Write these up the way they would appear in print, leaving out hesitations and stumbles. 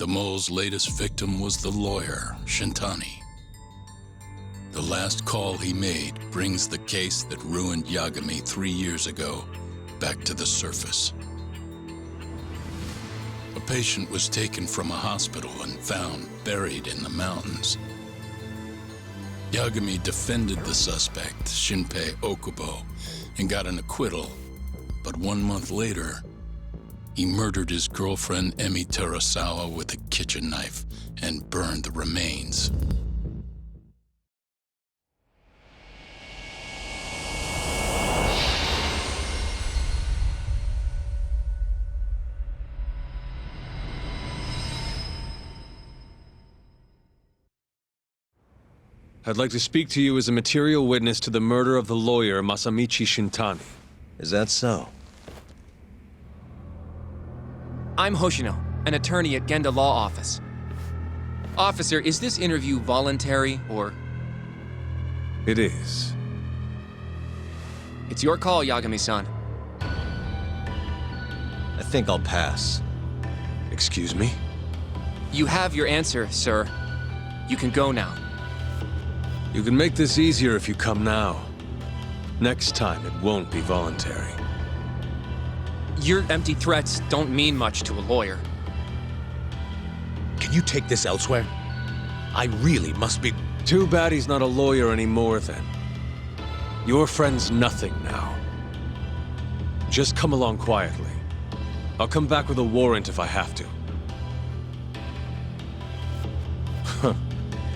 The mole's latest victim was the lawyer, Shintani. The last call he made brings the case that ruined Yagami 3 years ago back to the surface. A patient was taken from a hospital and found buried in the mountains. Yagami defended the suspect, Shinpei Okubo, and got an acquittal. But 1 month later, he murdered his girlfriend Emi Terasawa with a kitchen knife and burned the remains. I'd like to speak to you as a material witness to the murder of the lawyer Masamichi Shintani. Is that so? I'm Hoshino, an attorney at Genda Law Office. Officer, is this interview voluntary, or...? It is. It's your call, Yagami-san. I think I'll pass. Excuse me? You have your answer, sir. You can go now. You can make this easier if you come now. Next time, it won't be voluntary. Your empty threats don't mean much to a lawyer. Can you take this elsewhere? I really must be... Too bad he's not a lawyer anymore, then. Your friend's nothing now. Just come along quietly. I'll come back with a warrant if I have to.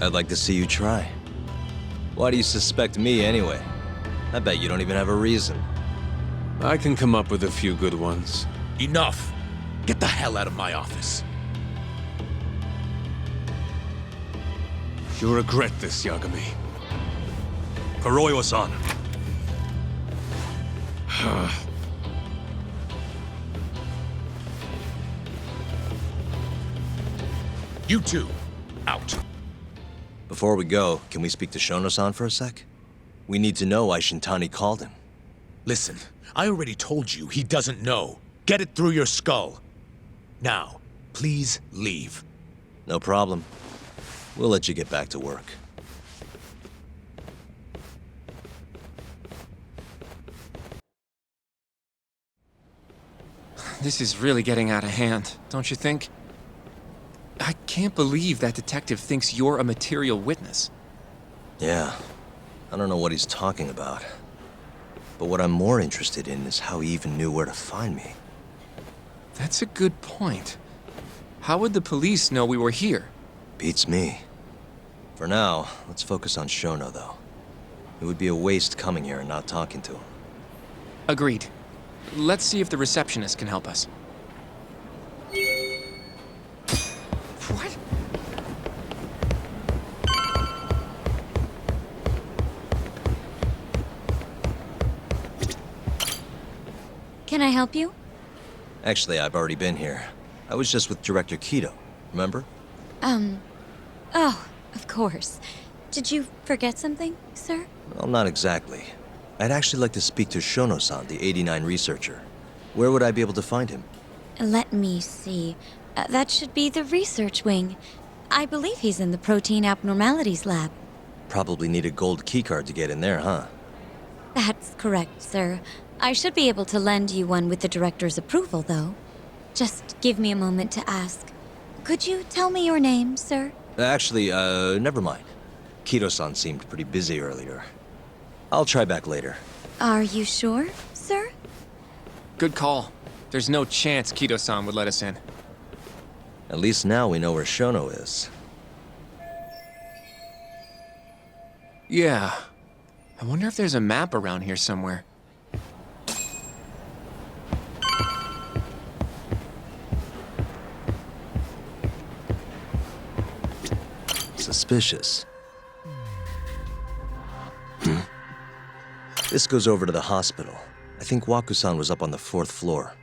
I'd like to see you try. Why do you suspect me anyway? I bet you don't even have a reason. I can come up with a few good ones. Enough! Get the hell out of my office. You'll regret this, Yagami. Kuroiwa-san. You two, out. Before we go, can we speak to Shono-san for a sec? We need to know why Shintani called him. Listen, I already told you he doesn't know. Get it through your skull. Now, please leave. No problem. We'll let you get back to work. This is really getting out of hand, don't you think? I can't believe that detective thinks you're a material witness. Yeah. I don't know what he's talking about. But what I'm more interested in is how he even knew where to find me. That's a good point. How would the police know we were here? Beats me. For now, let's focus on Shono, though. It would be a waste coming here and not talking to him. Agreed. Let's see if the receptionist can help us. What? Can I help you? Actually, I've already been here. I was just with Director Kido, remember? Oh, of course. Did you forget something, sir? Well, not exactly. I'd actually like to speak to Shono-san, the 89 researcher. Where would I be able to find him? Let me see. That should be the research wing. I believe he's in the protein abnormalities lab. Probably need a gold keycard to get in there, huh? That's correct, sir. I should be able to lend you one with the director's approval, though. Just give me a moment to ask. Could you tell me your name, sir? Actually, never mind. Kido-san seemed pretty busy earlier. I'll try back later. Are you sure, sir? Good call. There's no chance Kido-san would let us in. At least now we know where Shono is. Yeah. I wonder if there's a map around here somewhere. Suspicious. This goes over to the hospital. I think Waku-san was up on the 4th floor.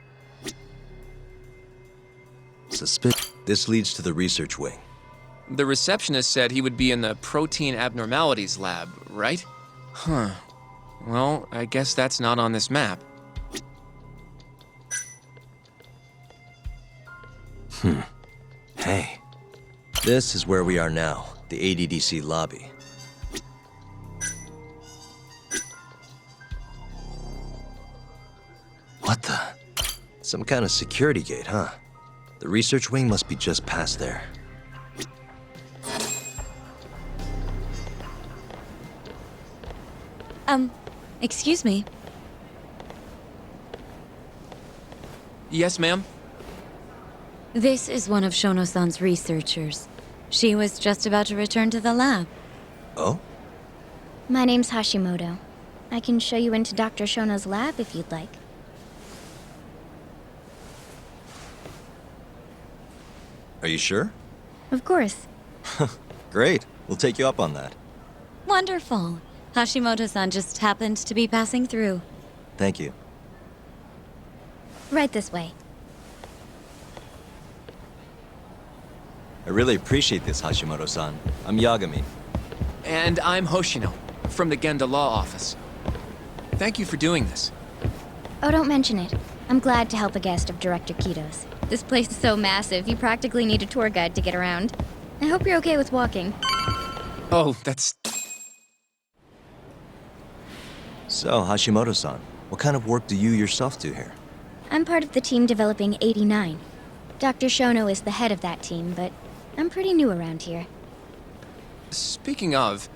This leads to the research wing. The receptionist said he would be in the protein abnormalities lab, right? Huh. Well, I guess that's not on this map. Hey. This is where we are now, the ADDC lobby. What the? Some kind of security gate, huh? The research wing must be just past there. Excuse me. Yes, ma'am? This is one of Shono-san's researchers. She was just about to return to the lab. Oh? My name's Hashimoto. I can show you into Dr. Shono's lab if you'd like. Are you sure? Of course. Great. We'll take you up on that. Wonderful. Hashimoto-san just happened to be passing through. Thank you. Right this way. I really appreciate this, Hashimoto-san. I'm Yagami. And I'm Hoshino, from the Genda Law Office. Thank you for doing this. Oh, don't mention it. I'm glad to help a guest of Director Kito's. This place is so massive, you practically need a tour guide to get around. I hope you're okay with walking. Oh, that's... So, Hashimoto-san, what kind of work do you yourself do here? I'm part of the team developing 89. Dr. Shono is the head of that team, but I'm pretty new around here. Speaking of,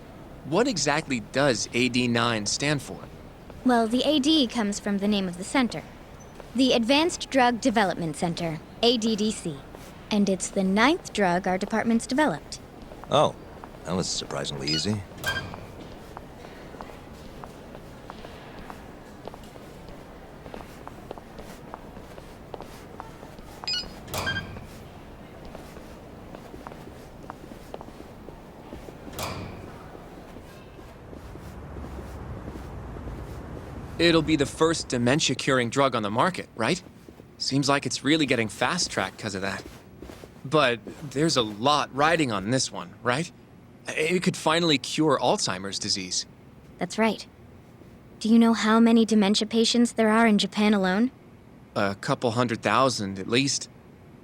what exactly does AD9 stand for? Well, the AD comes from the name of the center. The Advanced Drug Development Center, ADDC. And it's the 9th drug our department's developed. Oh, that was surprisingly easy. It'll be the first dementia-curing drug on the market, right? Seems like it's really getting fast-tracked because of that. But there's a lot riding on this one, right? It could finally cure Alzheimer's disease. That's right. Do you know how many dementia patients there are in Japan alone? A couple 100,000 at least.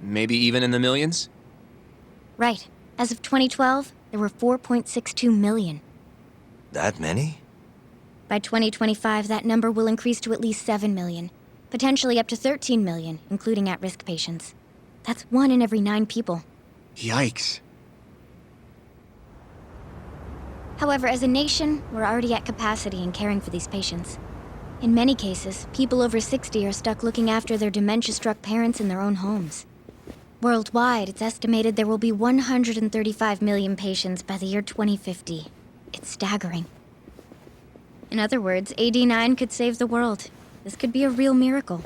Maybe even in the millions? Right. As of 2012, there were 4.62 million. That many? By 2025, that number will increase to at least 7 million, potentially up to 13 million, including at-risk patients. That's 1 in every 9 people. Yikes. However, as a nation, we're already at capacity in caring for these patients. In many cases, people over 60 are stuck looking after their dementia-struck parents in their own homes. Worldwide, it's estimated there will be 135 million patients by the year 2050. It's staggering. In other words, AD9 could save the world. This could be a real miracle.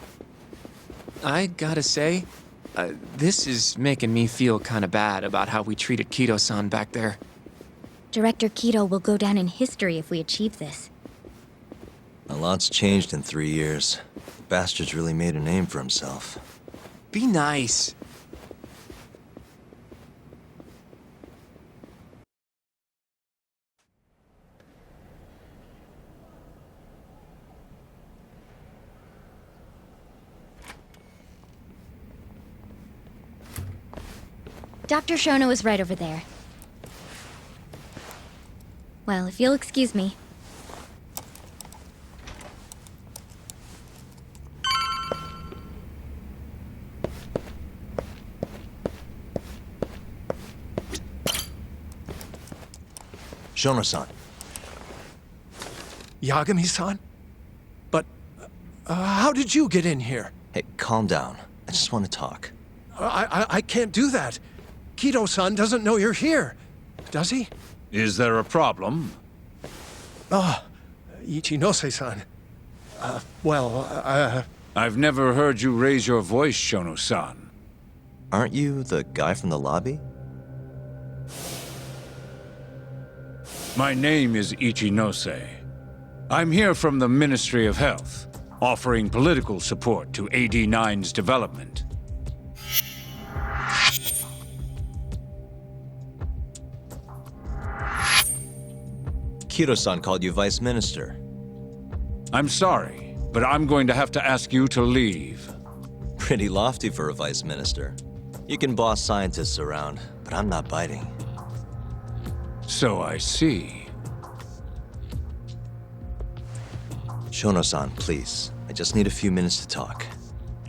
I gotta say, this is making me feel kinda bad about how we treated Kito-san back there. Director Kito will go down in history if we achieve this. A lot's changed in 3 years. The bastard's really made a name for himself. Be nice. Dr. Shono is right over there. Well, if you'll excuse me. Shono-san. Yagami-san? But, how did you get in here? Hey, calm down. I just want to talk. I can't do that. Kito-san doesn't know you're here, does he? Is there a problem? Oh, Ichinose-san. I've never heard you raise your voice, Shono-san. Aren't you the guy from the lobby? My name is Ichinose. I'm here from the Ministry of Health, offering political support to AD9's development. Kito-san called you Vice Minister. I'm sorry, but I'm going to have to ask you to leave. Pretty lofty for a Vice Minister. You can boss scientists around, but I'm not biting. So I see. Shono-san, please. I just need a few minutes to talk.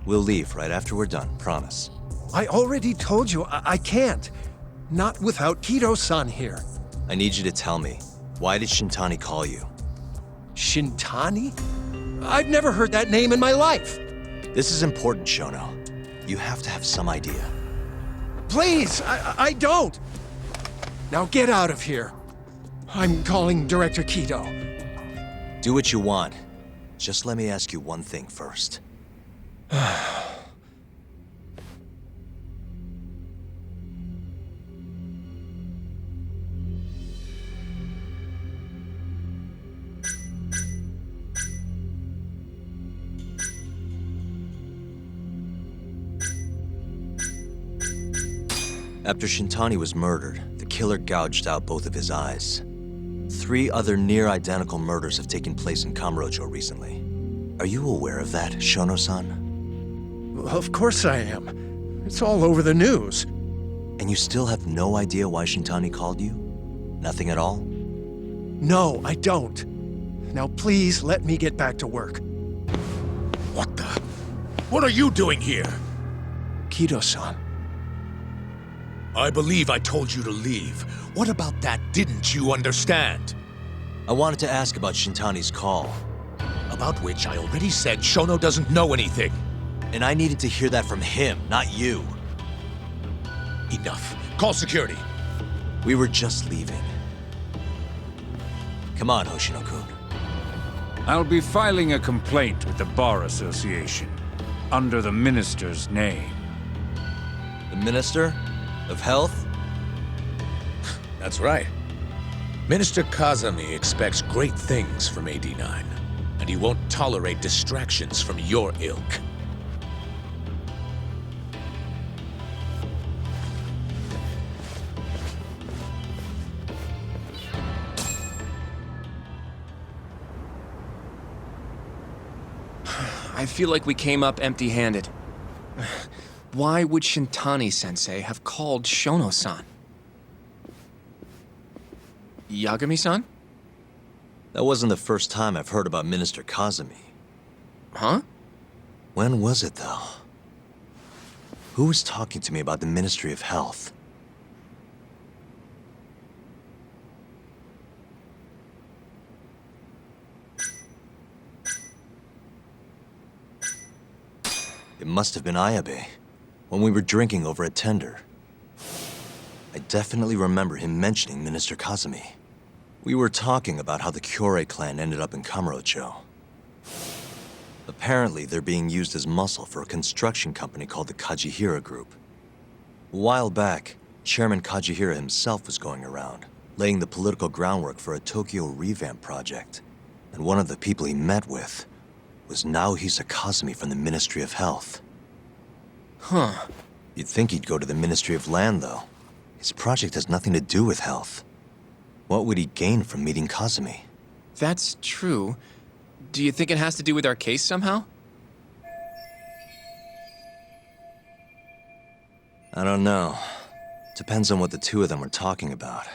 We'll leave right after we're done, promise. I already told you I can't. Not without Kido-san here. I need you to tell me, why did Shintani call you? Shintani? I've never heard that name in my life. This is important, Shono. You have to have some idea. Please, I don't. Now get out of here. I'm calling Director Kido. Do what you want. Just let me ask you one thing first. After Shintani was murdered, the killer gouged out both of his eyes. 3 other near-identical murders have taken place in Kamurocho recently. Are you aware of that, Shono-san? Of course I am. It's all over the news. And you still have no idea why Shintani called you? Nothing at all? No, I don't. Now please let me get back to work. What the? What are you doing here? Kido-san. I believe I told you to leave. What about that didn't you understand? I wanted to ask about Shintani's call. About which I already said Shono doesn't know anything. And I needed to hear that from him, not you. Enough. Call security. We were just leaving. Come on, Hoshino-kun. I'll be filing a complaint with the Bar Association under the Minister's name. The Minister of Health? That's right. Minister Kazami expects great things from AD9, and he won't tolerate distractions from your ilk. I feel like we came up empty-handed. Why would Shintani-sensei have called Shono-san? Yagami-san? That wasn't the first time I've heard about Minister Kazami. Huh? When was it, though? Who was talking to me about the Ministry of Health? It must have been Ayabe, when we were drinking over at Tender. I definitely remember him mentioning Minister Kazami. We were talking about how the Kyorei clan ended up in Kamurocho. Apparently, they're being used as muscle for a construction company called the Kajihira Group. A while back, Chairman Kajihira himself was going around, laying the political groundwork for a Tokyo revamp project. And one of the people he met with was Naohisa Kazami from the Ministry of Health. Huh. You'd think he'd go to the Ministry of Land, though. His project has nothing to do with health. What would he gain from meeting Kazami? That's true. Do you think it has to do with our case somehow? I don't know. Depends on what the two of them are talking about.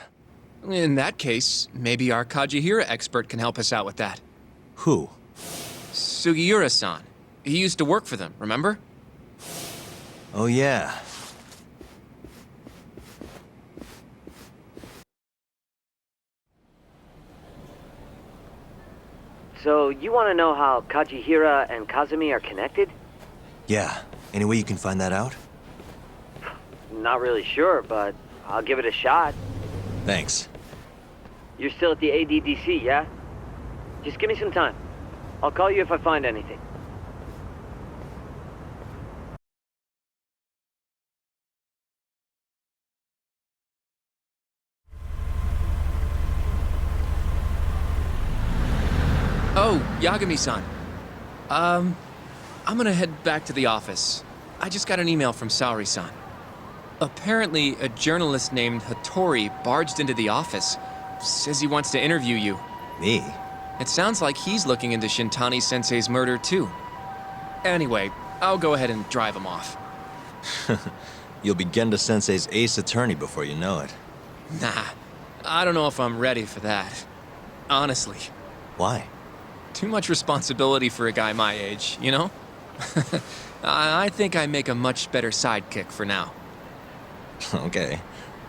In that case, maybe our Kajihira expert can help us out with that. Who? Sugiura-san. He used to work for them, remember? Oh, yeah. So, you want to know how Kajihira and Kazami are connected? Yeah. Any way you can find that out? Not really sure, but I'll give it a shot. Thanks. You're still at the ADDC, yeah? Just give me some time. I'll call you if I find anything. Oh, Yagami-san. I'm gonna head back to the office. I just got an email from Saori-san. Apparently, a journalist named Hattori barged into the office. Says he wants to interview you. Me? It sounds like he's looking into Shintani-sensei's murder, too. Anyway, I'll go ahead and drive him off. You'll be Genda Sensei's ace attorney before you know it. Nah, I don't know if I'm ready for that. Honestly. Why? Too much responsibility for a guy my age, you know? I think I make a much better sidekick for now. Okay.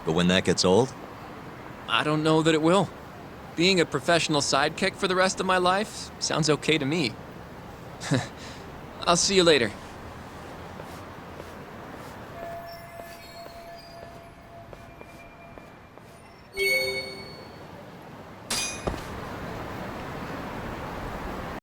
But when that gets old? I don't know that it will. Being a professional sidekick for the rest of my life sounds okay to me. I'll see you later.